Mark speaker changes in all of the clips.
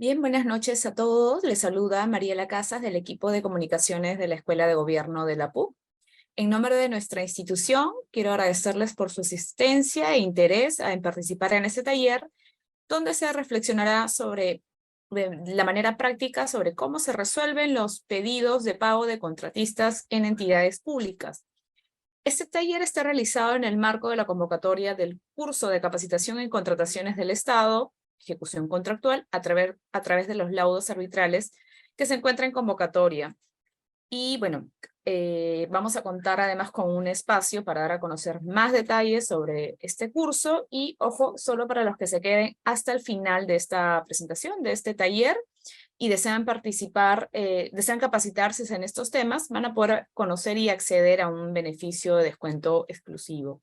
Speaker 1: Bien, buenas noches a todos. Les saluda Mariela Casas del equipo de comunicaciones de la Escuela de Gobierno de la PUC. En nombre de nuestra institución, quiero agradecerles por su asistencia e interés en participar en este taller, donde se reflexionará sobre la manera práctica sobre cómo se resuelven los pedidos de pago de contratistas en entidades públicas. Este taller está realizado en el marco de la convocatoria del curso de capacitación en contrataciones del Estado, ejecución contractual, a través de los laudos arbitrales que se encuentra en convocatoria. Y bueno, vamos a contar además con un espacio para dar a conocer más detalles sobre este curso y, ojo, solo para los que se queden hasta el final de esta presentación, de este taller, y desean participar, desean capacitarse en estos temas, van a poder conocer y acceder a un beneficio de descuento exclusivo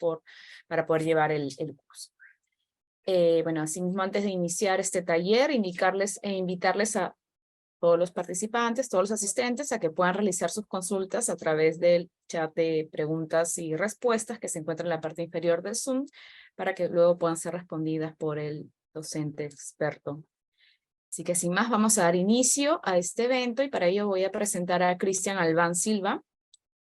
Speaker 1: para poder llevar el curso. Bueno, asimismo, antes de iniciar este taller, invitarles a todos los participantes, todos los asistentes, a que puedan realizar sus consultas a través del chat de preguntas y respuestas que se encuentra en la parte inferior del Zoom, para que luego puedan ser respondidas por el docente experto. Así que sin más, vamos a dar inicio a este evento y para ello voy a presentar a Cristian Albán Silva,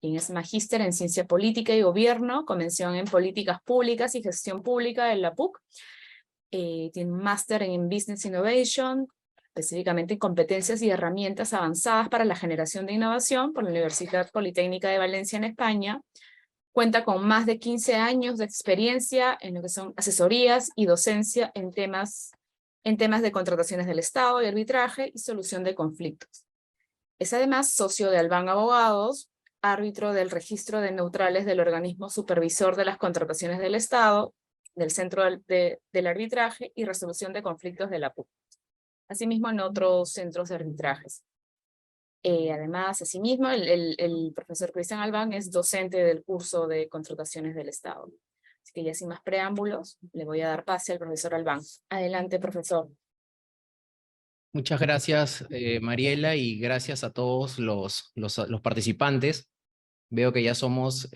Speaker 1: quien es magíster en Ciencia Política y Gobierno, con mención en Políticas Públicas y Gestión Pública en la PUC. Tiene un máster en Business Innovation, específicamente en competencias y herramientas avanzadas para la generación de innovación por la Universidad Politécnica de Valencia en España. Cuenta con más de 15 años de experiencia en lo que son asesorías y docencia en temas de contrataciones del Estado y arbitraje y solución de conflictos. Es además socio de Albán Abogados, árbitro del registro de neutrales del organismo supervisor de las contrataciones del Estado, del Centro del Arbitraje y Resolución de Conflictos de la PUC, asimismo en otros centros de arbitrajes. Además, asimismo, el profesor Cristian Albán es docente del curso de contrataciones del Estado. Así que ya sin más preámbulos, le voy a dar pase al profesor Albán. Adelante, profesor.
Speaker 2: Muchas gracias, Mariela, y gracias a todos los participantes. Veo que ya somos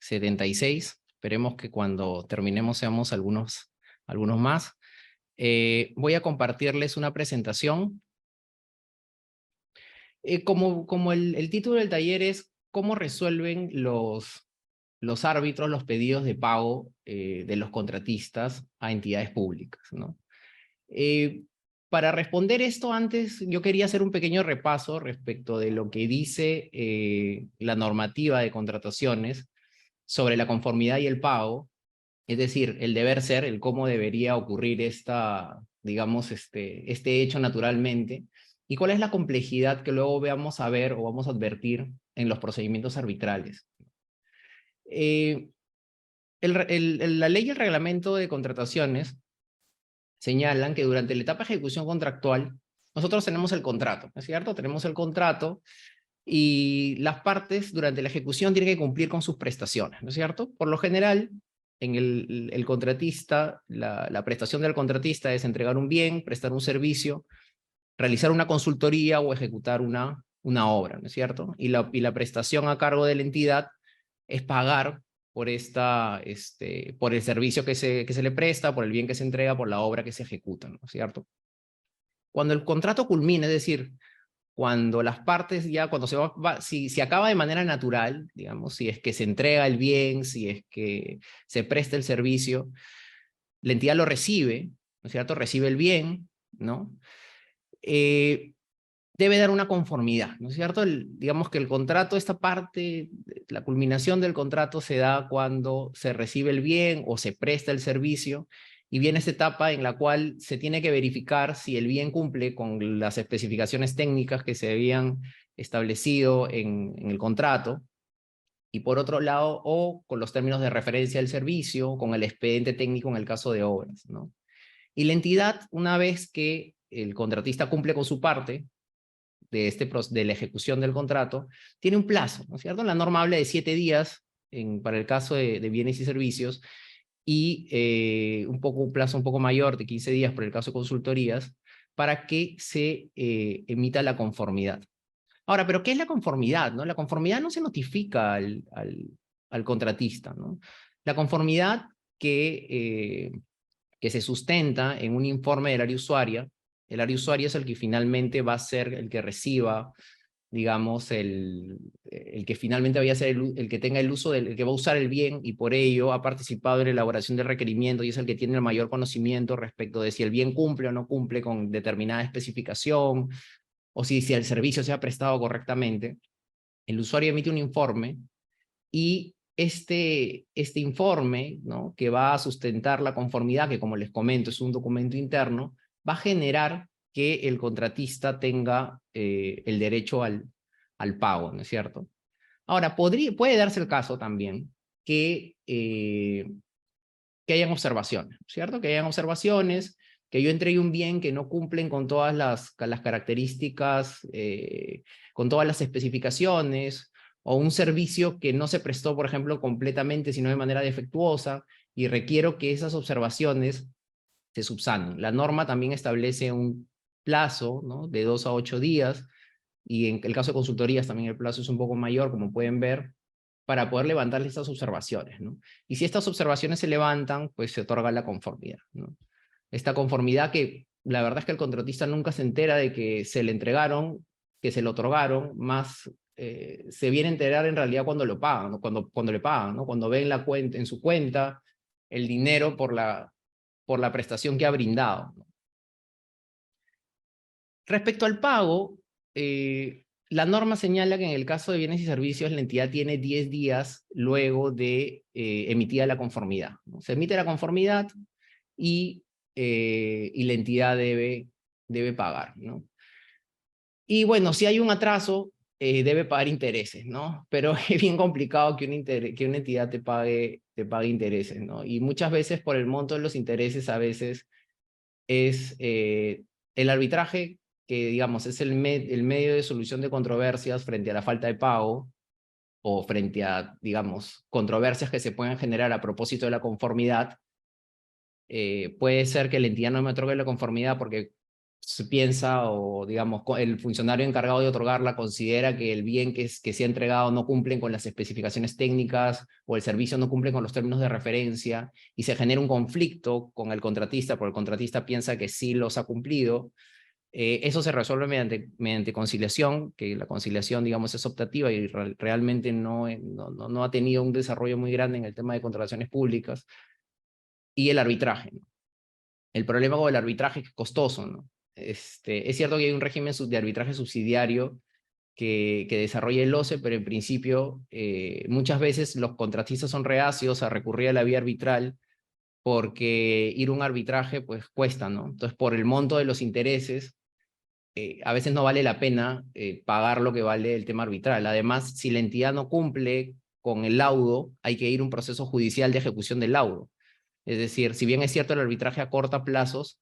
Speaker 2: 76. Esperemos que cuando terminemos seamos algunos más. Voy a compartirles una presentación. Como el título del taller es ¿cómo resuelven los árbitros los pedidos de pago de los contratistas a entidades públicas, ¿no? Para responder esto antes, yo quería hacer un pequeño repaso respecto de lo que dice la normativa de contrataciones sobre la conformidad y el pago, es decir, el deber ser, el cómo debería ocurrir digamos, este hecho naturalmente, y cuál es la complejidad que luego vamos a ver o vamos a advertir en los procedimientos arbitrales. La ley y el reglamento de contrataciones señalan que durante la etapa de ejecución contractual, nosotros tenemos el contrato, ¿no es cierto? Tenemos el contrato y las partes durante la ejecución tienen que cumplir con sus prestaciones, ¿no es cierto? Por lo general, en el contratista, la prestación del contratista es entregar un bien, prestar un servicio, realizar una consultoría o ejecutar una obra, ¿no es cierto? Y la prestación a cargo de la entidad es pagar por por el servicio que se le presta, por el bien que se entrega, por la obra que se ejecuta, ¿no es cierto? Cuando el contrato culmina, es decir, cuando las partes ya, cuando si acaba de manera natural, digamos, si es que se entrega el bien, si es que se presta el servicio, la entidad lo recibe, ¿no es cierto? Recibe el bien, ¿no? Debe dar una conformidad, ¿no es cierto? Digamos que el contrato, esta parte, la culminación del contrato se da cuando se recibe el bien o se presta el servicio, y viene esta etapa en la cual se tiene que verificar si el bien cumple con las especificaciones técnicas que se habían establecido en el contrato, y por otro lado, o con los términos de referencia del servicio, con el expediente técnico en el caso de obras, ¿no? Y la entidad, una vez que el contratista cumple con su parte, de la ejecución del contrato, tiene un plazo, ¿no es cierto? La norma habla de 7 días para el caso de bienes y servicios, y un plazo un poco mayor de 15 días por el caso de consultorías, para que se emita la conformidad. Ahora, ¿pero qué es la conformidad, no? La conformidad no se notifica al contratista, ¿no? La conformidad que se sustenta en un informe del área usuaria El área usuario es el que finalmente va a ser el que reciba, digamos, el que finalmente vaya a ser el que tenga el uso, el que va a usar el bien y por ello ha participado en la elaboración del requerimiento y es el que tiene el mayor conocimiento respecto de si el bien cumple o no cumple con determinada especificación o si el servicio se ha prestado correctamente. El usuario emite un informe y este informe, ¿no?, que va a sustentar la conformidad, que como les comento es un documento interno, va a generar que el contratista tenga el derecho al pago, ¿no es cierto? Ahora, puede darse el caso también que hayan observaciones, ¿cierto? Que hayan observaciones, que yo entregue un bien que no cumplen con todas las características, con todas las especificaciones, o un servicio que no se prestó, por ejemplo, completamente, sino de manera defectuosa, y requiero que esas observaciones se subsanen. La norma también establece un plazo, ¿no?, de 2 a 8 días, y en el caso de consultorías también el plazo es un poco mayor, como pueden ver, para poder levantarle estas observaciones, ¿no? Y si estas observaciones se levantan, pues se otorga la conformidad, ¿no? Esta conformidad que la verdad es que el contratista nunca se entera de que se le entregaron, que se le otorgaron, más se viene a enterar en realidad cuando lo pagan, ¿no? Cuando le pagan, ¿no? Cuando ven la cuenta, en su cuenta el dinero por la prestación que ha brindado, ¿no? Respecto al pago, la norma señala que en el caso de bienes y servicios la entidad tiene 10 días luego de emitida la conformidad, ¿no? Se emite la conformidad y la entidad debe pagar, ¿no? Y bueno, si hay un atraso, debe pagar intereses, ¿no? Pero es bien complicado que una entidad te pague intereses, ¿no? Y muchas veces por el monto de los intereses a veces es el arbitraje, que digamos es el medio de solución de controversias frente a la falta de pago o frente a, digamos, controversias que se puedan generar a propósito de la conformidad. Puede ser que la entidad no me otorgue la conformidad porque se piensa o, digamos, el funcionario encargado de otorgarla considera que el bien que se ha entregado no cumplen con las especificaciones técnicas o el servicio no cumple con los términos de referencia y se genera un conflicto con el contratista porque el contratista piensa que sí los ha cumplido. Eso se resuelve mediante conciliación, que la conciliación, digamos, es optativa y realmente no ha tenido un desarrollo muy grande en el tema de contrataciones públicas, y el arbitraje, ¿no? El problema con el arbitraje es que es costoso, ¿no? Es cierto que hay un régimen de arbitraje subsidiario que desarrolla el OCE, pero en principio muchas veces los contratistas son reacios a recurrir a la vía arbitral porque ir a un arbitraje pues cuesta, ¿no? Entonces por el monto de los intereses a veces no vale la pena pagar lo que vale el tema arbitral. Además, si la entidad no cumple con el laudo, hay que ir a un proceso judicial de ejecución del laudo. Es decir, si bien es cierto el arbitraje acorta plazos,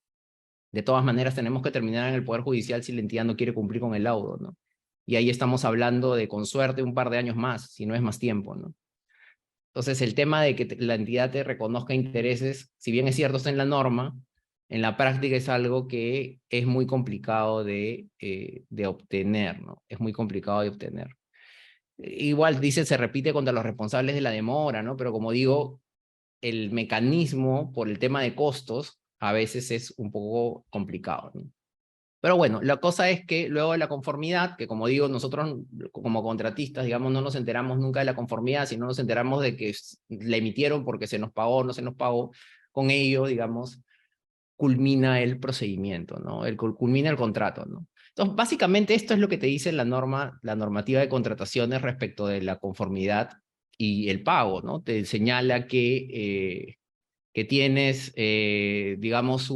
Speaker 2: de todas maneras tenemos que terminar en el Poder Judicial si la entidad no quiere cumplir con el laudo, ¿no? Y ahí estamos hablando de, con suerte, un par de años más, si no es más tiempo, ¿no? Entonces, el tema de que la entidad te reconozca intereses, si bien es cierto está en la norma, en la práctica es algo que es muy complicado de obtener, ¿no? Es muy complicado de obtener. Igual dice, se repite contra los responsables de la demora, ¿no? Pero como digo, el mecanismo por el tema de costos a veces es un poco complicado, ¿no? Pero bueno, la cosa es que luego de la conformidad, que como digo, nosotros como contratistas, digamos, no nos enteramos nunca de la conformidad, sino nos enteramos de que la emitieron porque se nos pagó, no se nos pagó, con ello, digamos, culmina el procedimiento, ¿no? Culmina el contrato, ¿no? Entonces, básicamente esto es lo que te dice la normativa de contrataciones respecto de la conformidad y el pago, ¿no? Te señala que tienes, digamos,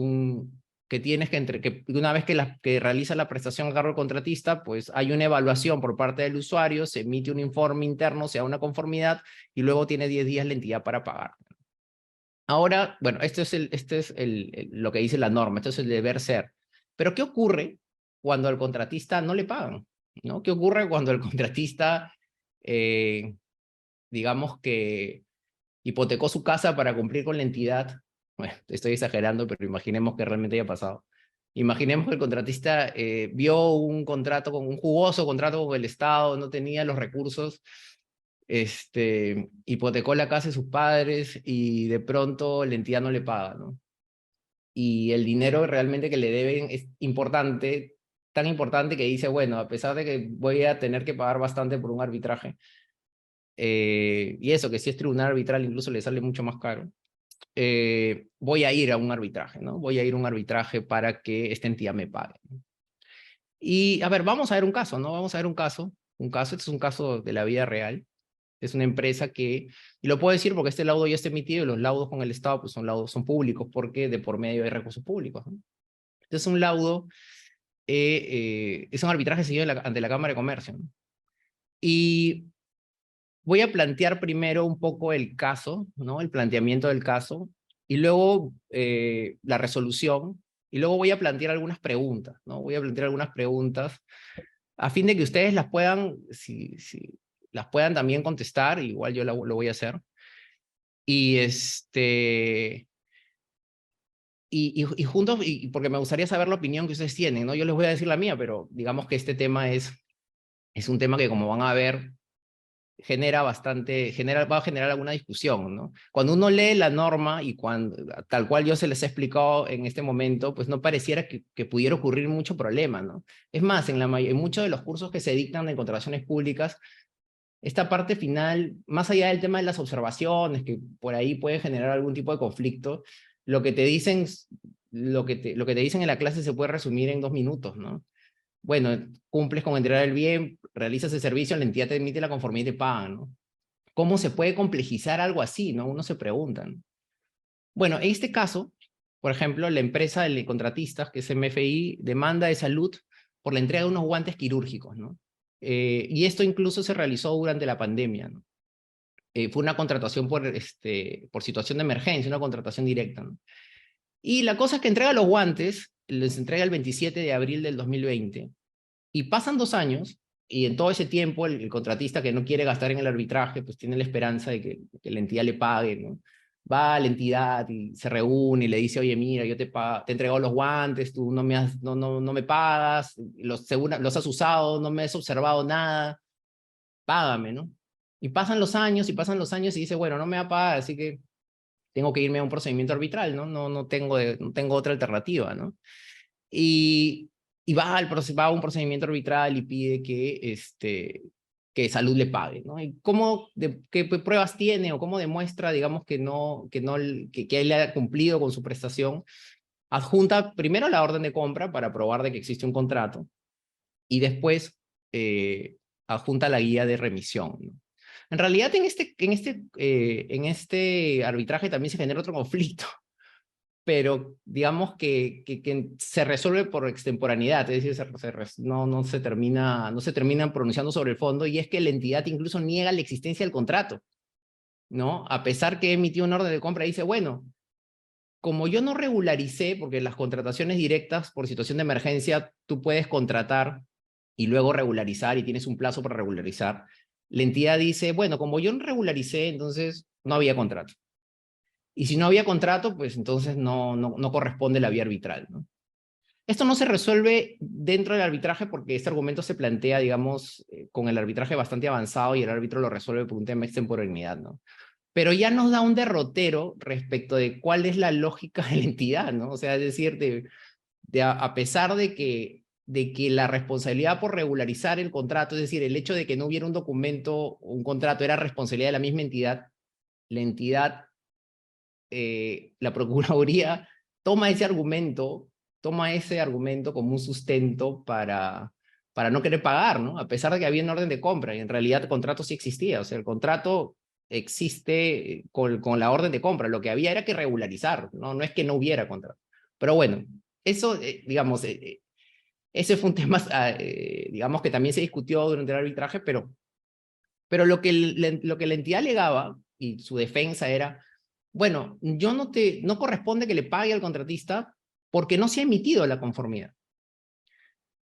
Speaker 2: que tienes que una vez que realiza la prestación a cargo del contratista, pues hay una evaluación por parte del usuario, se emite un informe interno, se da una conformidad, y luego tiene 10 días la entidad para pagar. Ahora, bueno, lo que dice la norma, esto es el deber ser. Pero ¿qué ocurre cuando al contratista no le pagan? ¿No? ¿Qué ocurre cuando el contratista, digamos que hipotecó su casa para cumplir con la entidad? Bueno, estoy exagerando, pero imaginemos que realmente haya pasado. Imaginemos que el contratista vio un jugoso contrato con el Estado, no tenía los recursos, hipotecó la casa de sus padres y de pronto la entidad no le paga, ¿no? y el dinero realmente que le deben es importante, tan importante que dice, bueno, a pesar de que voy a tener que pagar bastante por un arbitraje, y eso, que si es tribunal arbitral incluso le sale mucho más caro, voy a ir a un arbitraje, ¿no? Voy a ir a un arbitraje para que esta entidad me pague. Y, a ver, vamos a ver un caso, ¿no? Vamos a ver este es un caso de la vida real. Es una empresa que, y lo puedo decir porque este laudo ya está emitido y los laudos con el Estado pues son laudos, son públicos porque de por medio hay recursos públicos, ¿no? Este es un laudo, es un arbitraje seguido ante la Cámara de Comercio, ¿no? Y voy a plantear primero un poco el caso, ¿no? El planteamiento del caso, y luego la resolución, y luego voy a plantear algunas preguntas, ¿no? Voy a plantear algunas preguntas a fin de que ustedes las puedan, si las puedan también contestar, igual yo lo voy a hacer. Y y juntos, y porque me gustaría saber la opinión que ustedes tienen, ¿no? Yo les voy a decir la mía, pero digamos que este tema es un tema que, como van a ver, va a generar alguna discusión, ¿no? Cuando uno lee la norma y tal cual yo se les he explicado en este momento, pues no pareciera que pudiera ocurrir mucho problema, ¿no? Es más, en muchos de los cursos que se dictan en contrataciones públicas, esta parte final, más allá del tema de las observaciones, que por ahí puede generar algún tipo de conflicto, lo que te dicen, lo que te dicen en la clase se puede resumir en 2 minutos, ¿no? Bueno, cumples con entregar el bien, realizas el servicio, la entidad te emite la conformidad y te pagan, ¿no? ¿Cómo se puede complejizar algo así, no? Uno se pregunta, ¿no? Bueno, en este caso, por ejemplo, la empresa del contratista, que es MFI, demanda de salud por la entrega de unos guantes quirúrgicos, ¿no? Y esto incluso se realizó durante la pandemia, ¿no? Fue una contratación por situación de emergencia, una contratación directa, ¿no? Y la cosa es que entrega los guantes, les entrega el 27 de abril del 2020, y pasan 2 años, y en todo ese tiempo el contratista que no quiere gastar en el arbitraje, pues tiene la esperanza de que la entidad le pague, ¿no? Va a la entidad y se reúne y le dice, oye, mira, yo te he entregado los guantes, tú no me pagas, los has usado, no me has observado nada, págame, ¿no? Y pasan los años y dice, bueno, no me va a pagar, así que tengo que irme a un procedimiento arbitral, ¿no? No tengo otra alternativa, ¿no? Y, y va a un procedimiento arbitral y pide que Salud le pague, ¿no? ¿Y qué pruebas tiene o cómo demuestra, digamos, que él ha cumplido con su prestación? Adjunta primero la orden de compra para probar de que existe un contrato y después adjunta la guía de remisión, ¿no? En realidad, en este arbitraje también se genera otro conflicto, pero digamos que se resuelve por extemporaneidad, es decir, no se terminan pronunciando sobre el fondo, y es que la entidad incluso niega la existencia del contrato, ¿no? A pesar que emitió una orden de compra, dice, bueno, como yo no regularicé, porque las contrataciones directas por situación de emergencia, tú puedes contratar y luego regularizar y tienes un plazo para regularizar, la entidad dice, bueno, como yo no regularicé, entonces no había contrato. Y si no había contrato, pues entonces no corresponde la vía arbitral, ¿no? Esto no se resuelve dentro del arbitraje porque este argumento se plantea, digamos, con el arbitraje bastante avanzado y el árbitro lo resuelve por un tema de extemporaneidad, ¿no? Pero ya nos da un derrotero respecto de cuál es la lógica de la entidad, ¿no? O sea, es decir, a pesar de que la responsabilidad por regularizar el contrato, es decir, el hecho de que no hubiera un documento o un contrato era responsabilidad de la misma entidad, la entidad, la Procuraduría toma ese argumento como un sustento para no querer pagar, ¿no? A pesar de que había un orden de compra y en realidad el contrato sí existía, o sea, el contrato existe con la orden de compra, lo que había era que regularizar, ¿no? No es que no hubiera contrato. Pero bueno, eso, digamos, ese fue un tema, digamos, que también se discutió durante el arbitraje, pero lo que la entidad alegaba y su defensa era, bueno, no corresponde que le pague al contratista porque no se ha emitido la conformidad.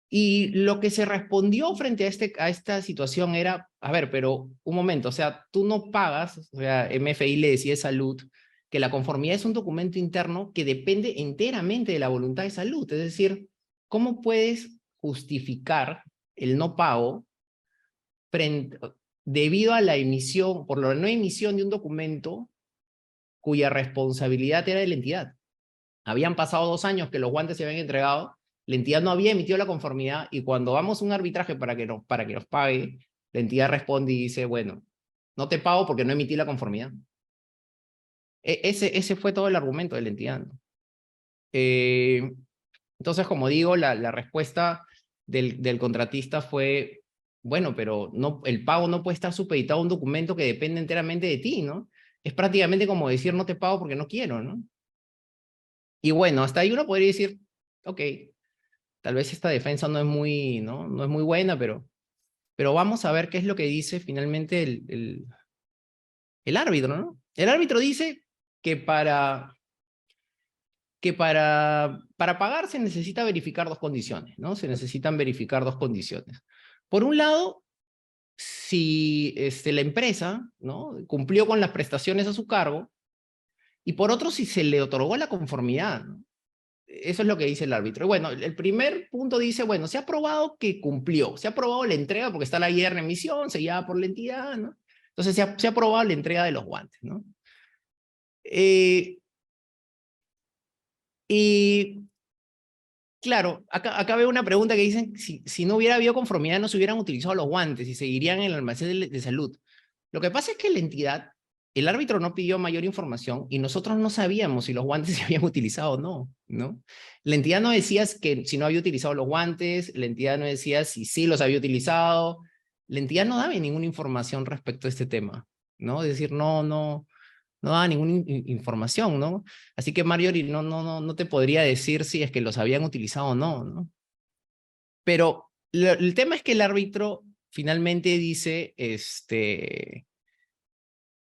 Speaker 2: Y lo que se respondió frente a esta situación era, a ver, pero un momento, o sea, tú no pagas, o sea, MFI le decía a Salud que la conformidad es un documento interno que depende enteramente de la voluntad de Salud. Es decir, ¿cómo puedes justificar el no pago frente, debido a la emisión, por la no emisión de un documento cuya responsabilidad era de la entidad? habían pasado 2 años que los guantes se habían entregado, la entidad no había emitido la conformidad y cuando vamos a un arbitraje para que nos pague, la entidad responde y dice, bueno, no te pago porque no emití la conformidad. Ese fue todo el argumento de la entidad, ¿no? Entonces, como digo, la respuesta del contratista fue, bueno, pero no, el pago no puede estar supeditado a un documento que depende enteramente de ti, ¿no? Es prácticamente como decir no te pago porque no quiero, ¿no? Y bueno, hasta ahí uno podría decir, ok, tal vez esta defensa no es muy, ¿no? No es muy buena, pero vamos a ver qué es lo que dice finalmente el árbitro, ¿no? El árbitro dice que para pagar se necesita verificar 2 condiciones, ¿no? Se necesitan verificar 2 condiciones. Por un lado, si la empresa, ¿no? Cumplió con las prestaciones a su cargo, y por otro, si se le otorgó la conformidad, ¿no? Eso es lo que dice el árbitro. Y bueno, el primer punto dice, bueno, se ha probado que cumplió, se ha probado la entrega porque está la guía de remisión, sellada por la entidad, ¿no? Entonces se ha probado la entrega de los guantes, ¿no? Y claro, acá veo una pregunta que dicen, si no hubiera habido conformidad, no se hubieran utilizado los guantes y seguirían en el almacén de salud. Lo que pasa es que la entidad, el árbitro no pidió mayor información y nosotros no sabíamos si los guantes se habían utilizado o no, ¿no? La entidad no decía que si no había utilizado los guantes, la entidad no decía si sí los había utilizado, la entidad no daba ninguna información respecto a este tema, ¿no? Es decir, no daba ninguna información, ¿no? Así que Marjorie no te podría decir si es que los habían utilizado o no, ¿no? Pero el tema es que el árbitro finalmente dice,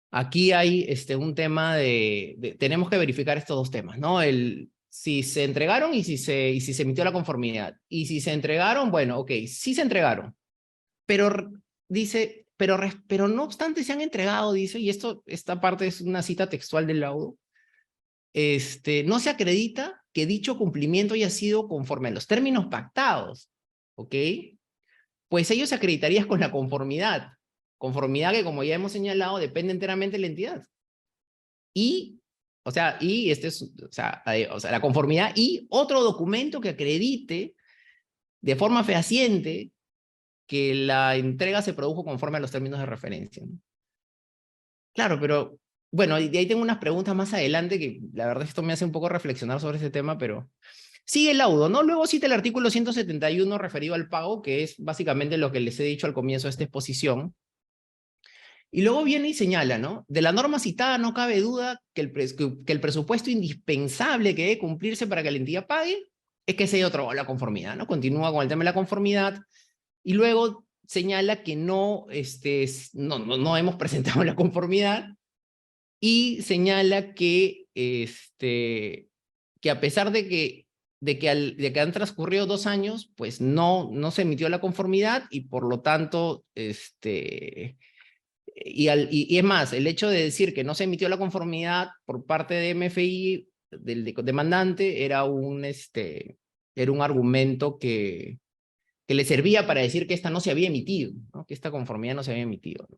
Speaker 2: aquí hay un tema tenemos que verificar estos 2 temas, ¿no? Si se entregaron y si se emitió la conformidad. Y si se entregaron, bueno, ok, sí se entregaron, pero dice, pero no obstante se han entregado, dice, y esta parte es una cita textual del laudo, no se acredita que dicho cumplimiento haya sido conforme a los términos pactados, ¿ok? Pues ello se acreditaría con la conformidad que, como ya hemos señalado, depende enteramente de la entidad. O sea, la conformidad y otro documento que acredite de forma fehaciente que la entrega se produjo conforme a los términos de referencia, ¿no? Claro, pero bueno, y de ahí tengo unas preguntas más adelante que la verdad esto me hace un poco reflexionar sobre ese tema, pero sigue el laudo, ¿no? Luego cita el artículo 171 referido al pago, que es básicamente lo que les he dicho al comienzo de esta exposición. Y luego viene y señala, ¿no? De la norma citada no cabe duda que el presupuesto indispensable que debe cumplirse para que la entidad pague es que se haya otorgado la conformidad, ¿no? Continúa con el tema de la conformidad y luego señala que no hemos presentado la conformidad y señala que a pesar de que han transcurrido 2 años, pues no se emitió la conformidad y por lo tanto, y es más, el hecho de decir que no se emitió la conformidad por parte de MFI, del demandante, era un argumento que le servía para decir que esta no se había emitido, ¿no? Que esta conformidad no se había emitido, ¿no?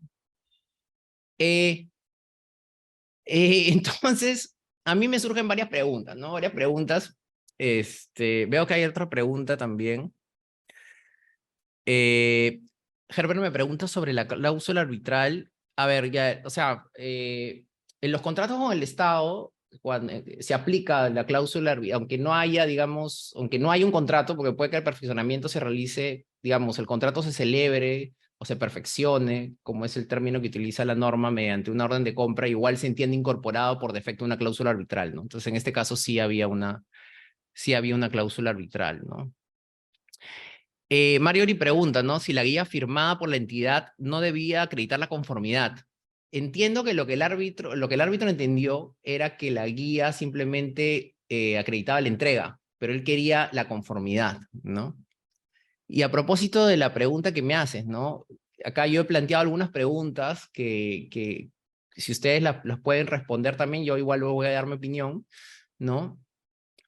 Speaker 2: Entonces, a mí me surgen varias preguntas, ¿no? Varias preguntas. Veo que hay otra pregunta también. Herbert me pregunta sobre la cláusula arbitral. A ver, ya, o sea, en los contratos con el Estado, cuando se aplica la cláusula arbitral, aunque no haya, digamos, aunque no haya un contrato, porque puede que el perfeccionamiento se realice, digamos, el contrato se celebre o se perfeccione, como es el término que utiliza la norma mediante una orden de compra, igual se entiende incorporado por defecto una cláusula arbitral, ¿no? Entonces, en este caso sí había una cláusula arbitral, ¿no? Mariori pregunta, ¿no? Si la guía firmada por la entidad no debía acreditar la conformidad. Entiendo que lo que el árbitro entendió era que la guía simplemente acreditaba la entrega, pero él quería la conformidad, ¿no? Y a propósito de la pregunta que me haces, ¿no? Acá yo he planteado algunas preguntas que si ustedes las pueden responder también, yo igual luego voy a dar mi opinión, ¿no?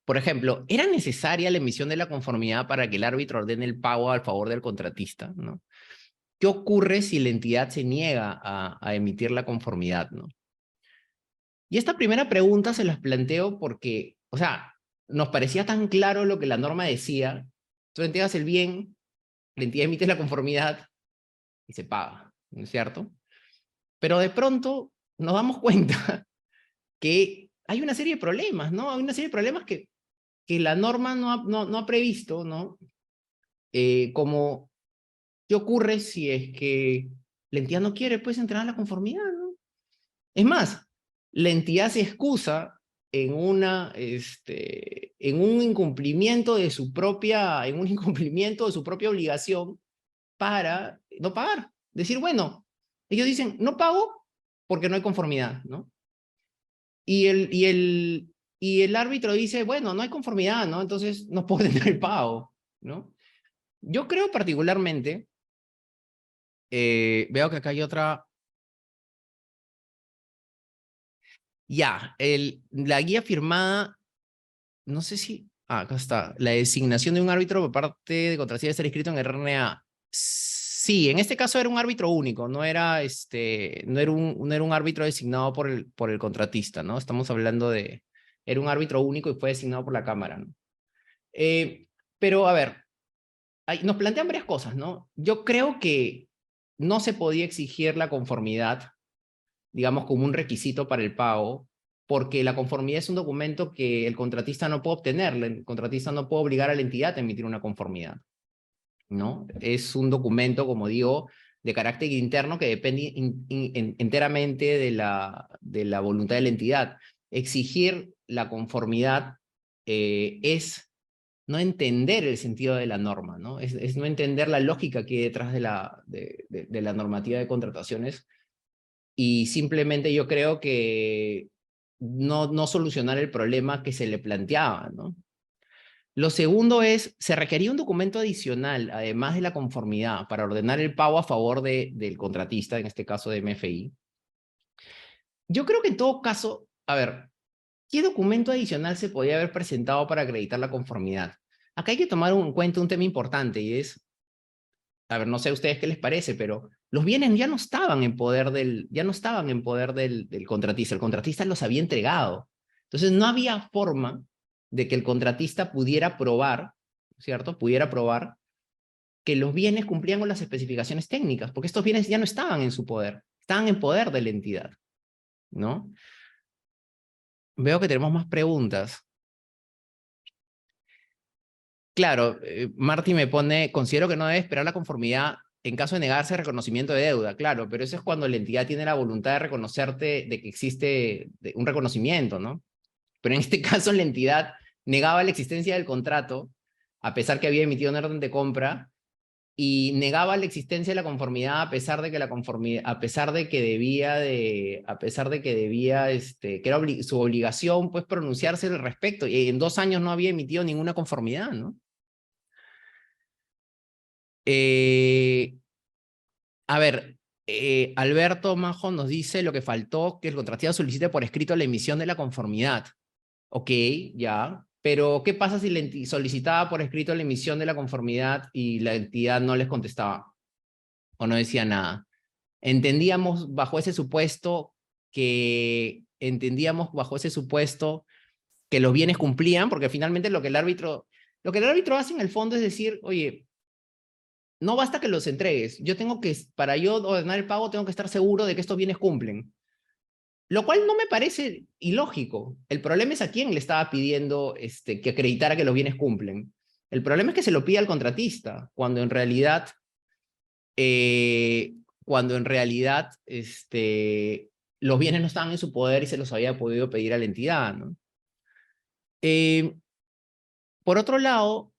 Speaker 2: Por ejemplo, ¿era necesaria la emisión de la conformidad para que el árbitro ordene el pago al favor del contratista, ¿no? ¿Qué ocurre si la entidad se niega a emitir la conformidad, ¿no? Y esta primera pregunta se las planteo porque, o sea, nos parecía tan claro lo que la norma decía, tú entregas el bien, la entidad emite la conformidad y se paga, ¿no es cierto? Pero de pronto nos damos cuenta que hay una serie de problemas, ¿no? Hay una serie de problemas que la norma no ha previsto, ¿no? Como, ¿qué ocurre si es que la entidad no quiere, pues, entregar la conformidad, ¿no? Es más, la entidad se excusa en un incumplimiento de su propia, en un incumplimiento de su propia obligación para no pagar. Decir, bueno, ellos dicen, no pago porque no hay conformidad, ¿no? Y el árbitro dice, bueno, no hay conformidad, ¿no? Entonces no puedo tener el pago, ¿no? Yo creo particularmente, veo que acá hay otra. Ya, la guía firmada, no sé si, acá está, la designación de un árbitro por parte de contratista debe estar inscrito en el RNA. Sí, en este caso era un árbitro único, no era un árbitro designado por el contratista, ¿no? Estamos hablando era un árbitro único y fue designado por la Cámara, ¿no? Eh, pero, a ver, nos plantean varias cosas, ¿no? Yo creo que no se podía exigir la conformidad, digamos, como un requisito para el pago, porque la conformidad es un documento que el contratista no puede obtener, el contratista no puede obligar a la entidad a emitir una conformidad, ¿no? Es un documento, como digo, de carácter interno que depende enteramente de la voluntad de la entidad. Exigir la conformidad es no entender el sentido de la norma, ¿no? Es no entender la lógica que hay detrás de la normativa de contrataciones, y simplemente yo creo que no solucionar el problema que se le planteaba, ¿no? Lo segundo es, se requería un documento adicional, además de la conformidad, para ordenar el pago a favor del contratista, en este caso de MFI. Yo creo que en todo caso, a ver, ¿qué documento adicional se podía haber presentado para acreditar la conformidad? Acá hay que tomar en cuenta un tema importante, y es, a ver, no sé a ustedes qué les parece, pero los bienes ya no estaban en poder del contratista. El contratista los había entregado. Entonces no había forma de que el contratista pudiera probar, ¿cierto? Pudiera probar que los bienes cumplían con las especificaciones técnicas, porque estos bienes ya no estaban en su poder, estaban en poder de la entidad, ¿no? Veo que tenemos más preguntas. Claro, Marty me pone, considero que no debe esperar la conformidad en caso de negarse reconocimiento de deuda. Claro, pero eso es cuando la entidad tiene la voluntad de reconocerte, de que existe un reconocimiento, ¿no? Pero en este caso la entidad negaba la existencia del contrato, a pesar que había emitido una orden de compra, y negaba la existencia de la conformidad a pesar de que la conformidad, a pesar de que debía que era su obligación, pues, pronunciarse al respecto, y en 2 años no había emitido ninguna conformidad, ¿no? Eh, a ver, Alberto Majo nos dice lo que faltó, que el contratista solicite por escrito la emisión de la conformidad. Ok, ya. Pero, ¿qué pasa si solicitaba por escrito la emisión de la conformidad y la entidad no les contestaba o no decía nada? Entendíamos bajo ese supuesto que los bienes cumplían, porque finalmente lo que el árbitro hace en el fondo es decir, oye, no basta que los entregues, para yo ordenar el pago, tengo que estar seguro de que estos bienes cumplen. Lo cual no me parece ilógico. El problema es a quién le estaba pidiendo que acreditara que los bienes cumplen. El problema es que se lo pide al contratista, eh, cuando en realidad los bienes no estaban en su poder y se los había podido pedir a la entidad, ¿no? Por otro lado,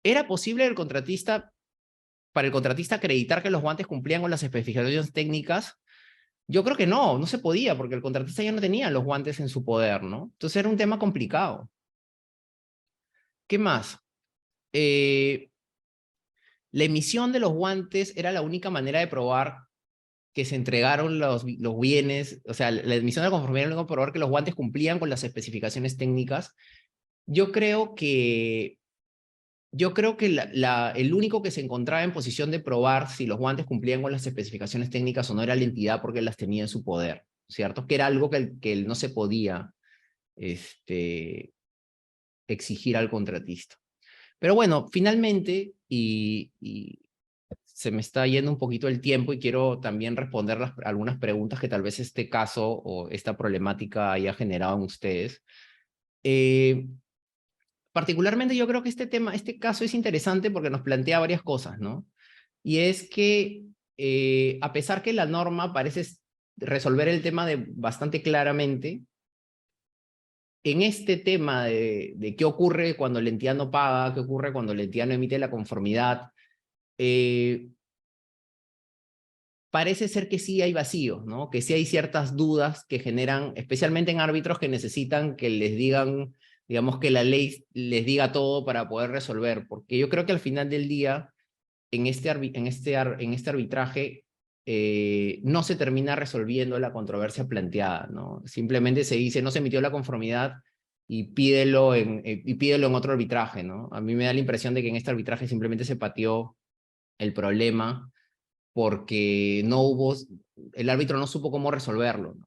Speaker 2: ¿era posible para el contratista acreditar que los guantes cumplían con las especificaciones técnicas? Yo creo que no se podía, porque el contratista ya no tenía los guantes en su poder, ¿no? Entonces era un tema complicado. ¿Qué más? La emisión de los guantes era la única manera de probar que se entregaron los bienes, o sea, la emisión de la conformidad era la única manera de probar que los guantes cumplían con las especificaciones técnicas. Yo creo que el único que se encontraba en posición de probar si los guantes cumplían con las especificaciones técnicas o no era la entidad, porque las tenía en su poder, ¿cierto? Que era algo que no se podía exigir al contratista. Pero bueno, finalmente, y se me está yendo un poquito el tiempo y quiero también responder algunas preguntas que tal vez este caso o esta problemática haya generado en ustedes. Particularmente yo creo que este caso es interesante porque nos plantea varias cosas, ¿no? Y es que a pesar que la norma parece resolver el tema bastante claramente, en este tema de qué ocurre cuando la entidad no paga, qué ocurre cuando la entidad no emite la conformidad, parece ser que sí hay vacíos, ¿no? Que sí hay ciertas dudas que generan, especialmente en árbitros que necesitan que les digan, digamos, que la ley les diga todo para poder resolver, porque yo creo que al final del día, en este arbitraje, no se termina resolviendo la controversia planteada, ¿no? Simplemente se dice, no se emitió la conformidad y pídelo en otro arbitraje, ¿no? A mí me da la impresión de que en este arbitraje simplemente se pateó el problema porque el árbitro no supo cómo resolverlo, ¿no?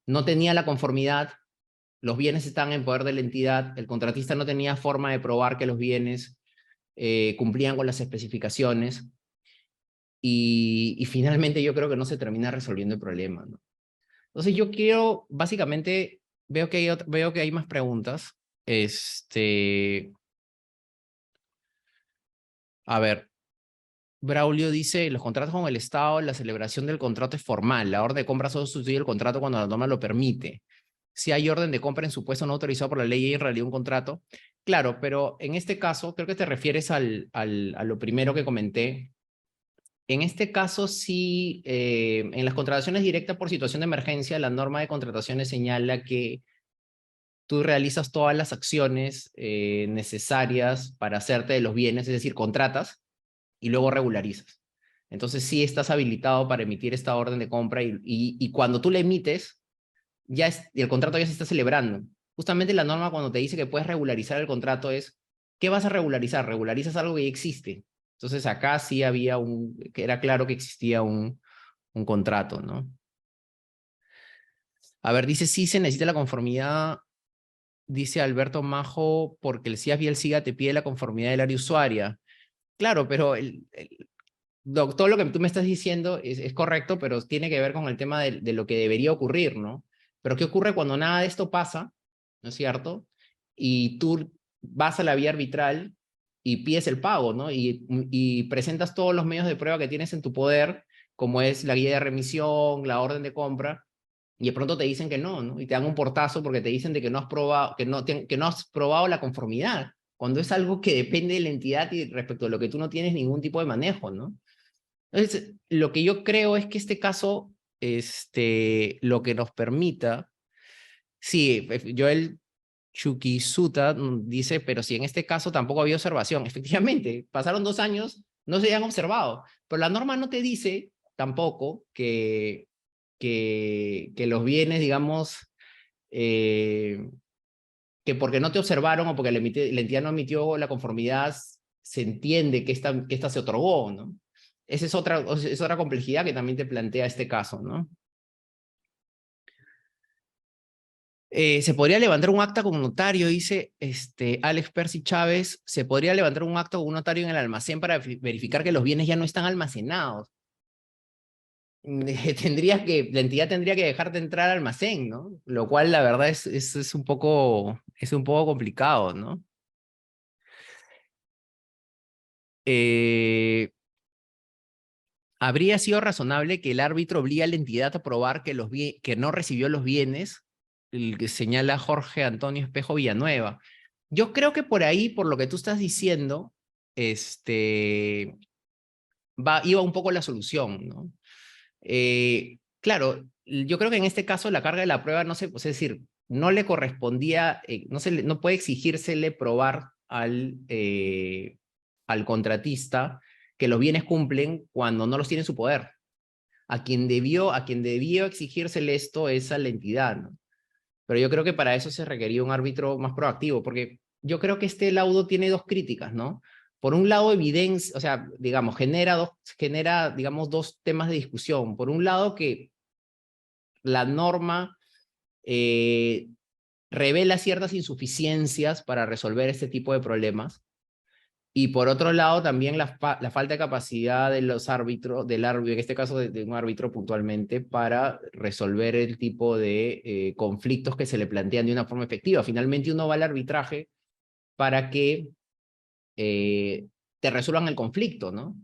Speaker 2: No tenía la conformidad, los bienes están en poder de la entidad, el contratista no tenía forma de probar que los bienes cumplían con las especificaciones, y finalmente yo creo que no se termina resolviendo el problema, ¿no? Entonces yo quiero, básicamente, veo que hay más preguntas. A ver, Braulio dice, los contratos con el Estado, la celebración del contrato es formal. La orden de compra solo sustituye el contrato cuando la norma lo permite. Si hay orden de compra en supuesto no autorizado por la ley y en realidad un contrato. Claro, pero en este caso, creo que te refieres a lo primero que comenté. En este caso, sí, en las contrataciones directas por situación de emergencia, la norma de contrataciones señala que tú realizas todas las acciones necesarias para hacerte de los bienes, es decir, contratas y luego regularizas. Entonces sí estás habilitado para emitir esta orden de compra y cuando tú la emites, el contrato ya se está celebrando. Justamente la norma cuando te dice que puedes regularizar el contrato es, ¿qué vas a regularizar? Regularizas algo que ya existe. Entonces acá sí que era claro que existía un contrato, ¿no? A ver, dice, sí se necesita la conformidad, dice Alberto Majo, porque el CIAF y el SIGA te pide la conformidad del área usuaria. Claro, pero todo lo que tú me estás diciendo es correcto, pero tiene que ver con el tema de lo que debería ocurrir, ¿no? Pero ¿qué ocurre cuando nada de esto pasa? ¿No es cierto? Y tú vas a la vía arbitral y pides el pago, ¿no? Y presentas todos los medios de prueba que tienes en tu poder, como es la guía de remisión, la orden de compra, y de pronto te dicen que no, ¿no? Y te dan un portazo porque te dicen de que no has probado, que no has probado la conformidad, cuando es algo que depende de la entidad y respecto a lo que tú no tienes ningún tipo de manejo, ¿no? Entonces, lo que yo creo es que este caso, lo que nos permita, sí, Joel Chukisuta dice, pero si en este caso tampoco había observación, efectivamente, pasaron 2 años, no se habían observado, pero la norma no te dice tampoco que los bienes, digamos, que porque no te observaron o porque la entidad no emitió la conformidad, se entiende que esta se otorgó, ¿no? Esa es otra complejidad que también te plantea este caso, ¿no? Se podría levantar un acta con un notario, dice Alex Percy Chávez. Se podría levantar un acta con un notario en el almacén para verificar que los bienes ya no están almacenados. La entidad tendría que dejarte entrar al almacén, ¿no? Lo cual la verdad es un poco complicado, ¿no? ¿Habría sido razonable que el árbitro obligue a la entidad a probar que no recibió los bienes? El que señala Jorge Antonio Espejo Villanueva. Yo creo que por ahí, por lo que tú estás diciendo, iba un poco la solución, ¿no? Claro, yo creo que en este caso la carga de la prueba no se, es decir, no le correspondía, no puede exigírsele probar al contratista que los bienes cumplen cuando no los tiene en su poder. A quien debió exigírsele esto es a la entidad, ¿no? Pero yo creo que para eso se requería un árbitro más proactivo, porque yo creo que este laudo tiene 2 críticas, ¿no? Por un lado, evidencia, o sea, digamos, digamos, 2 temas de discusión. Por un lado, que la norma revela ciertas insuficiencias para resolver este tipo de problemas. Y por otro lado, también la falta de capacidad de los árbitros, del árbitro, en este caso de un árbitro puntualmente, para resolver el tipo de conflictos que se le plantean de una forma efectiva. Finalmente uno va al arbitraje para que te resuelvan el conflicto, ¿no?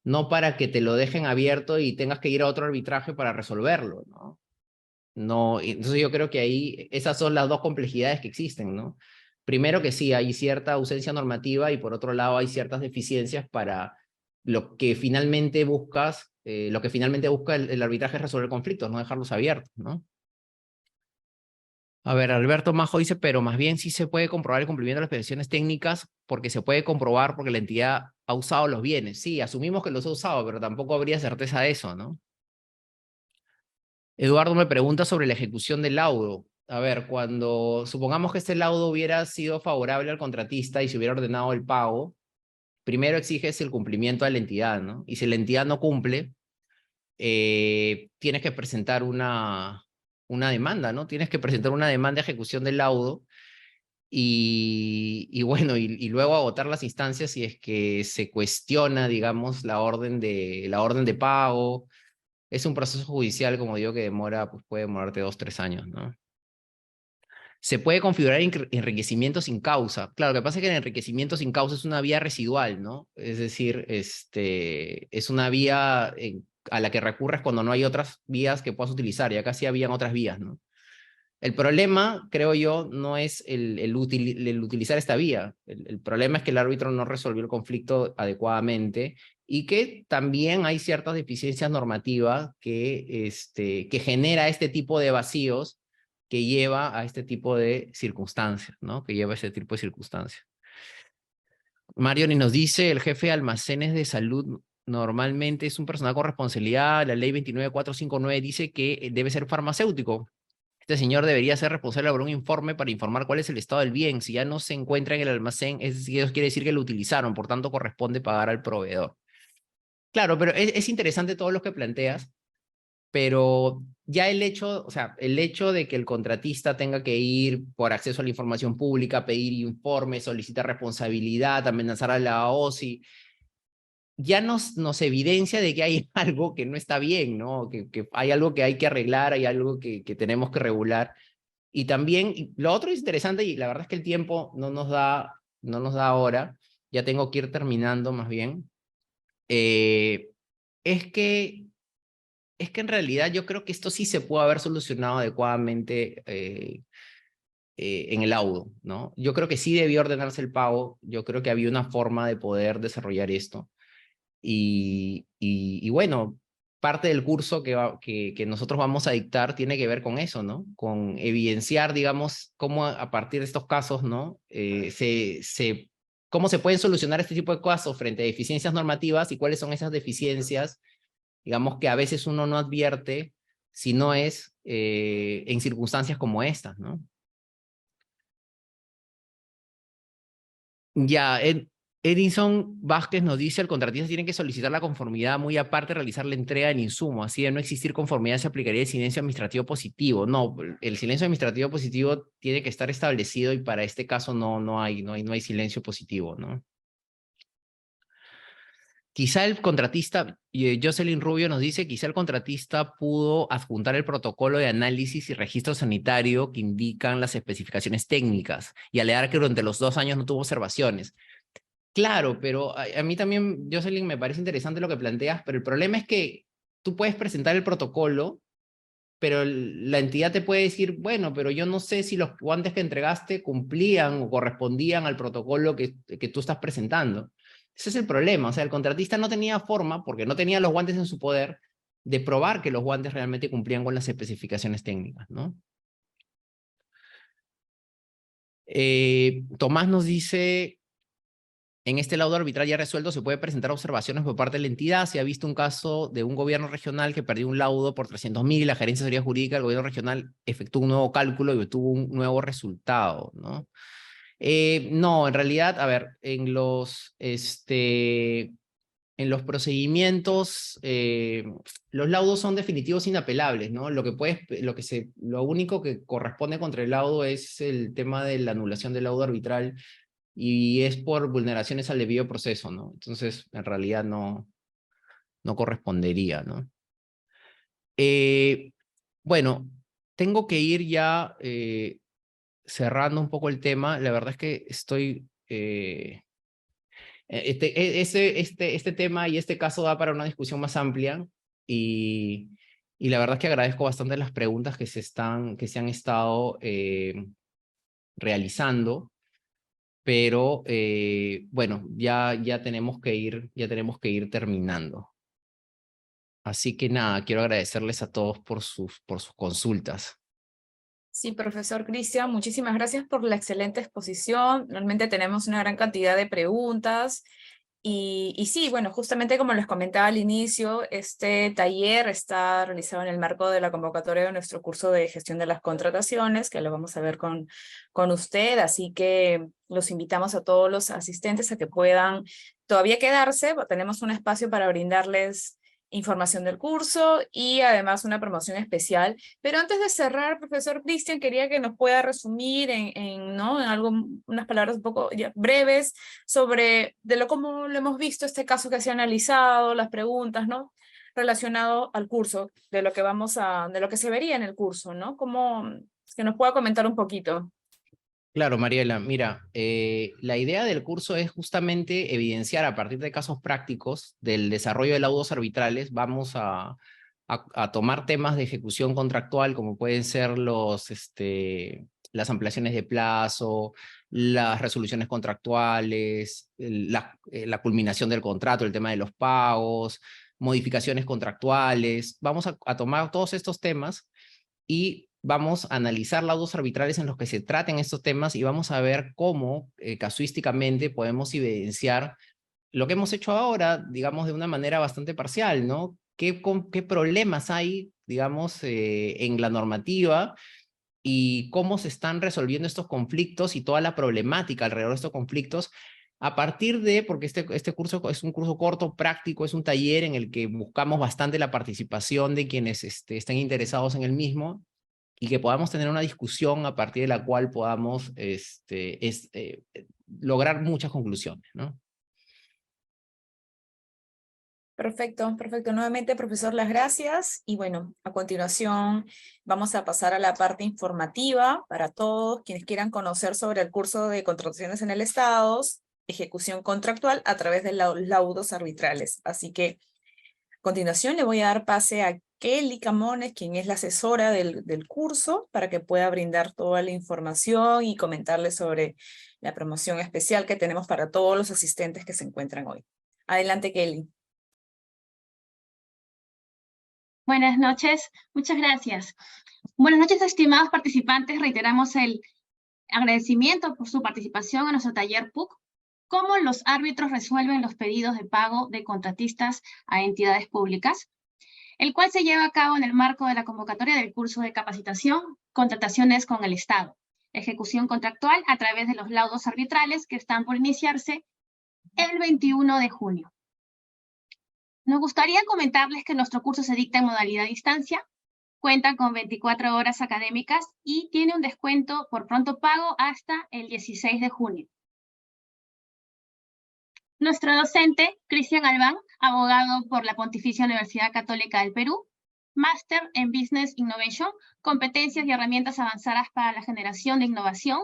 Speaker 2: No para que te lo dejen abierto y tengas que ir a otro arbitraje para resolverlo, ¿no? No, entonces yo creo que ahí esas son las dos complejidades que existen, ¿no? Primero que sí, hay cierta ausencia normativa y por otro lado hay ciertas deficiencias para lo que finalmente buscas, lo que finalmente busca el arbitraje es resolver conflictos, no dejarlos abiertos, ¿no? A ver, Alberto Majo dice, pero más bien sí se puede comprobar el cumplimiento de las peticiones técnicas porque se puede comprobar porque la entidad ha usado los bienes. Sí, asumimos que los ha usado, pero tampoco habría certeza de eso, ¿no? Eduardo me pregunta sobre la ejecución del laudo. A ver, cuando supongamos que este laudo hubiera sido favorable al contratista y se hubiera ordenado el pago, primero exiges el cumplimiento de la entidad, ¿no? Y si la entidad no cumple, tienes que presentar una demanda, ¿no? Tienes que presentar una demanda de ejecución del laudo y bueno, y luego agotar las instancias si es que se cuestiona, digamos, la orden de pago. Es un proceso judicial, como digo, que demora, pues puede demorarte 2, 3 años, ¿no? Se puede configurar enriquecimiento sin causa. Claro, lo que pasa es que el enriquecimiento sin causa es una vía residual, ¿no? Es decir, es una vía a la que recurres cuando no hay otras vías que puedas utilizar, y acá sí habían otras vías, ¿no? El problema, creo yo, no es el utilizar esta vía. El problema es que el árbitro no resolvió el conflicto adecuadamente y que también hay ciertas deficiencias normativas que genera este tipo de vacíos que lleva a este tipo de circunstancias, ¿no? Que lleva a este tipo de circunstancias. Mario ni nos dice, el jefe de almacenes de salud normalmente es un personal con responsabilidad. La ley 29459 dice que debe ser farmacéutico. Este señor debería ser responsable por un informe para informar cuál es el estado del bien. Si ya no se encuentra en el almacén, eso quiere decir que lo utilizaron, por tanto corresponde pagar al proveedor. Claro, pero es interesante todo lo que planteas, pero ya el hecho, o sea, el hecho de que el contratista tenga que ir por acceso a la información pública, pedir informes, solicitar responsabilidad, amenazar a la OSI, ya nos evidencia de que hay algo que no está bien, ¿no? Que hay algo que hay que arreglar, hay algo que tenemos que regular. Y también, lo otro es interesante, y la verdad es que el tiempo no nos da ahora, ya tengo que ir terminando más bien, eh, es que, es que en realidad yo creo que esto sí se puede haber solucionado adecuadamente en el laudo, ¿no? Yo creo que sí debió ordenarse el pago, yo creo que había una forma de poder desarrollar esto. Y bueno, parte del curso que nosotros vamos a dictar tiene que ver con eso, ¿no? Con evidenciar, digamos, cómo a partir de estos casos, ¿no? Cómo se pueden solucionar este tipo de casos frente a deficiencias normativas y cuáles son esas deficiencias, digamos, que a veces uno no advierte si no es en circunstancias como estas, ¿no? Ya, Edison Vázquez nos dice, el contratista tiene que solicitar la conformidad muy aparte de realizar la entrega del insumo. Así de no existir conformidad se aplicaría el silencio administrativo positivo. No, el silencio administrativo positivo tiene que estar establecido y para este caso no hay silencio positivo, ¿no? Quizá el contratista, Jocelyn Rubio nos dice, quizá el contratista pudo adjuntar el protocolo de análisis y registro sanitario que indican las especificaciones técnicas y alegar que durante los 2 años no tuvo observaciones. Claro, pero a mí también, Jocelyn, me parece interesante lo que planteas, pero el problema es que tú puedes presentar el protocolo, pero la entidad te puede decir, bueno, pero yo no sé si los guantes que entregaste cumplían o correspondían al protocolo que tú estás presentando. Ese es el problema, o sea, el contratista no tenía forma, porque no tenía los guantes en su poder, de probar que los guantes realmente cumplían con las especificaciones técnicas, ¿no? Tomás nos dice, en este laudo arbitral ya resuelto se puede presentar observaciones por parte de la entidad. Se ha visto un caso de un gobierno regional que perdió un laudo por 300.000 y la gerencia de seguridad jurídica del gobierno regional efectuó un nuevo cálculo y obtuvo un nuevo resultado, ¿no? No, en realidad, a ver, en los procedimientos, los laudos son definitivos inapelables, ¿no? Lo único que corresponde contra el laudo es el tema de la anulación del laudo arbitral y es por vulneraciones al debido proceso, ¿no? Entonces, en realidad no correspondería, ¿no? Bueno, tengo que ir ya cerrando un poco el tema. La verdad es que estoy... este tema y este caso da para una discusión más amplia y la verdad es que agradezco bastante las preguntas que se han estado realizando, pero bueno, ya tenemos que ir terminando. Así que nada, quiero agradecerles a todos por sus consultas.
Speaker 1: Sí, profesor Cristian, muchísimas gracias por la excelente exposición. Realmente tenemos una gran cantidad de preguntas. Y sí, bueno, justamente como les comentaba al inicio, este taller está realizado en el marco de la convocatoria de nuestro curso de gestión de las contrataciones, que lo vamos a ver con usted. Así que los invitamos a todos los asistentes a que puedan todavía quedarse. Tenemos un espacio para brindarles información del curso y además una promoción especial. Pero antes de cerrar, profesor Cristian, quería que nos pueda resumir ¿no? en algo, unas palabras un poco ya breves sobre cómo lo hemos visto este caso que se ha analizado, las preguntas, ¿no? Relacionado al curso, de lo que se vería en el curso, ¿no? Que nos pueda comentar un poquito.
Speaker 2: Claro, Mariela, mira, la idea del curso es justamente evidenciar a partir de casos prácticos del desarrollo de laudos arbitrales. Vamos a tomar temas de ejecución contractual como pueden ser las ampliaciones de plazo, las resoluciones contractuales, la culminación del contrato, el tema de los pagos, modificaciones contractuales. Vamos a tomar todos estos temas y vamos a analizar laudos arbitrales en los que se traten estos temas y vamos a ver cómo casuísticamente podemos evidenciar lo que hemos hecho ahora, digamos, de una manera bastante parcial, ¿no? ¿Qué problemas hay, digamos, en la normativa y cómo se están resolviendo estos conflictos y toda la problemática alrededor de estos conflictos a partir de, porque este curso es un curso corto, práctico, es un taller en el que buscamos bastante la participación de quienes estén interesados en el mismo y que podamos tener una discusión a partir de la cual podamos lograr muchas conclusiones, ¿no?
Speaker 1: Perfecto, perfecto. Nuevamente, profesor, las gracias. Y bueno, a continuación vamos a pasar a la parte informativa para todos quienes quieran conocer sobre el curso de contrataciones en el Estado, ejecución contractual a través de los laudos arbitrales. Así que a continuación le voy a dar pase a Kelly Camones, quien es la asesora del curso, para que pueda brindar toda la información y comentarles sobre la promoción especial que tenemos para todos los asistentes que se encuentran hoy. Adelante, Kelly.
Speaker 3: Buenas noches, muchas gracias. Buenas noches, estimados participantes. Reiteramos el agradecimiento por su participación en nuestro taller PUC, cómo los árbitros resuelven los pedidos de pago de contratistas a entidades públicas, el cual se lleva a cabo en el marco de la convocatoria del curso de capacitación, contrataciones con el Estado, ejecución contractual a través de los laudos arbitrales que están por iniciarse el 21 de junio. Nos gustaría comentarles que nuestro curso se dicta en modalidad a distancia, cuenta con 24 horas académicas y tiene un descuento por pronto pago hasta el 16 de junio. Nuestro docente, Cristian Albán, abogado por la Pontificia Universidad Católica del Perú, máster en Business Innovation, competencias y herramientas avanzadas para la generación de innovación,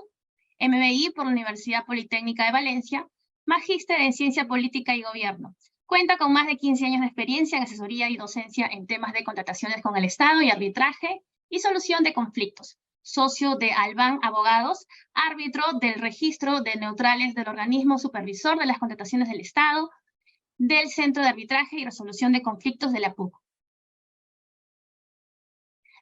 Speaker 3: MBI por la Universidad Politécnica de Valencia, magíster en Ciencia Política y Gobierno. Cuenta con más de 15 años de experiencia en asesoría y docencia en temas de contrataciones con el Estado y arbitraje y solución de conflictos. Socio de Albán Abogados, árbitro del registro de neutrales del organismo supervisor de las contrataciones del Estado, del Centro de Arbitraje y Resolución de Conflictos de la PUC.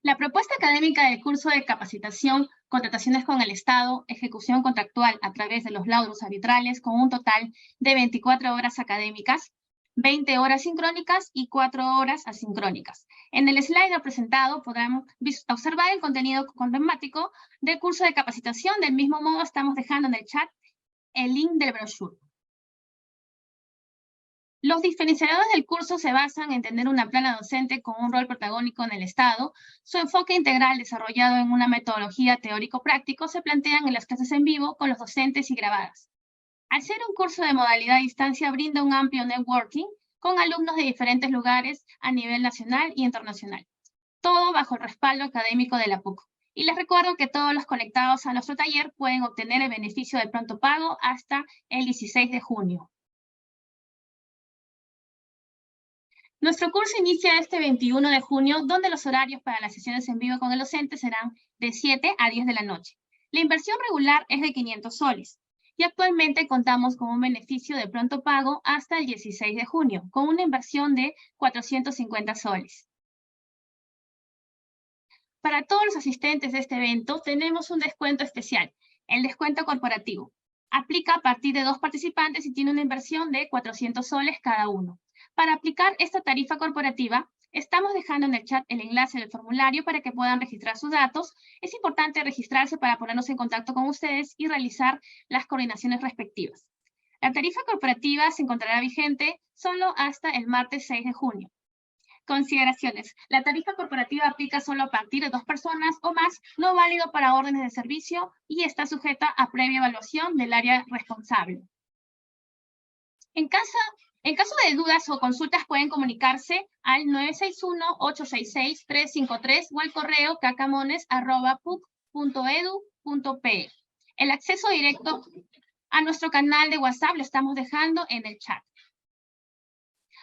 Speaker 3: La propuesta académica del curso de capacitación, contrataciones con el Estado, ejecución contractual a través de los laudos arbitrales con un total de 24 horas académicas, 20 horas sincrónicas y 4 horas asincrónicas. En el slide presentado podrán observar el contenido temático del curso de capacitación. Del mismo modo estamos dejando en el chat el link del brochure. Los diferenciadores del curso se basan en tener una plana docente con un rol protagónico en el Estado. Su enfoque integral desarrollado en una metodología teórico-práctico se plantean en las clases en vivo con los docentes y grabadas. Al ser un curso de modalidad a distancia, brinda un amplio networking con alumnos de diferentes lugares a nivel nacional y internacional. Todo bajo el respaldo académico de la PUC. Y les recuerdo que todos los conectados a nuestro taller pueden obtener el beneficio del pronto pago hasta el 16 de junio. Nuestro curso inicia este 21 de junio, donde los horarios para las sesiones en vivo con el docente serán de 7 a 10 de la noche. La inversión regular es de 500 soles. Y actualmente contamos con un beneficio de pronto pago hasta el 16 de junio, con una inversión de 450 soles. Para todos los asistentes de este evento, tenemos un descuento especial, el descuento corporativo. Aplica a partir de 2 participantes y tiene una inversión de 400 soles cada uno. Para aplicar esta tarifa corporativa, estamos dejando en el chat el enlace del formulario para que puedan registrar sus datos. Es importante registrarse para ponernos en contacto con ustedes y realizar las coordinaciones respectivas. La tarifa corporativa se encontrará vigente solo hasta el martes 6 de junio. Consideraciones. La tarifa corporativa aplica solo a partir de 2 personas o más, no válido para órdenes de servicio y está sujeta a previa evaluación del área responsable. En caso de dudas o consultas pueden comunicarse al 961-866-353 o al correo cacamones@puc.edu.pe. El acceso directo a nuestro canal de WhatsApp lo estamos dejando en el chat.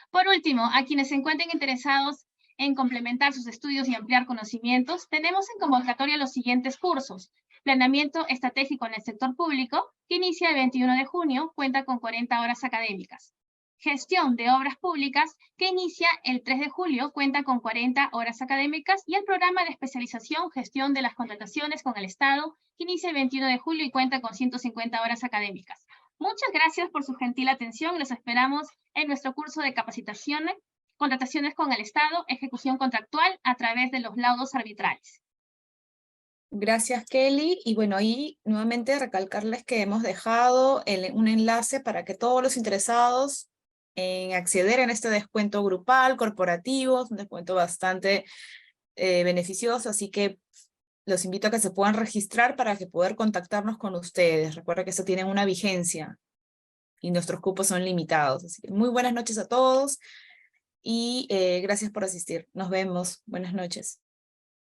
Speaker 3: Por último, a quienes se encuentren interesados en complementar sus estudios y ampliar conocimientos, tenemos en convocatoria los siguientes cursos. Planeamiento estratégico en el sector público, que inicia el 21 de junio, cuenta con 40 horas académicas. Gestión de obras públicas, que inicia el 3 de julio, cuenta con 40 horas académicas, y el programa de especialización Gestión de las contrataciones con el Estado, que inicia el 21 de julio y cuenta con 150 horas académicas. Muchas gracias por su gentil atención. Los esperamos en nuestro curso de capacitaciones, contrataciones con el Estado, ejecución contractual a través de los laudos arbitrales.
Speaker 1: Gracias, Kelly. Y bueno, ahí nuevamente recalcarles que hemos dejado un enlace para que todos los interesados en acceder a este descuento grupal, corporativo, es un descuento bastante beneficioso, así que los invito a que se puedan registrar para que poder contactarnos con ustedes. Recuerda que esto tiene una vigencia y nuestros cupos son limitados. Así que muy buenas noches a todos y gracias por asistir. Nos vemos. Buenas noches.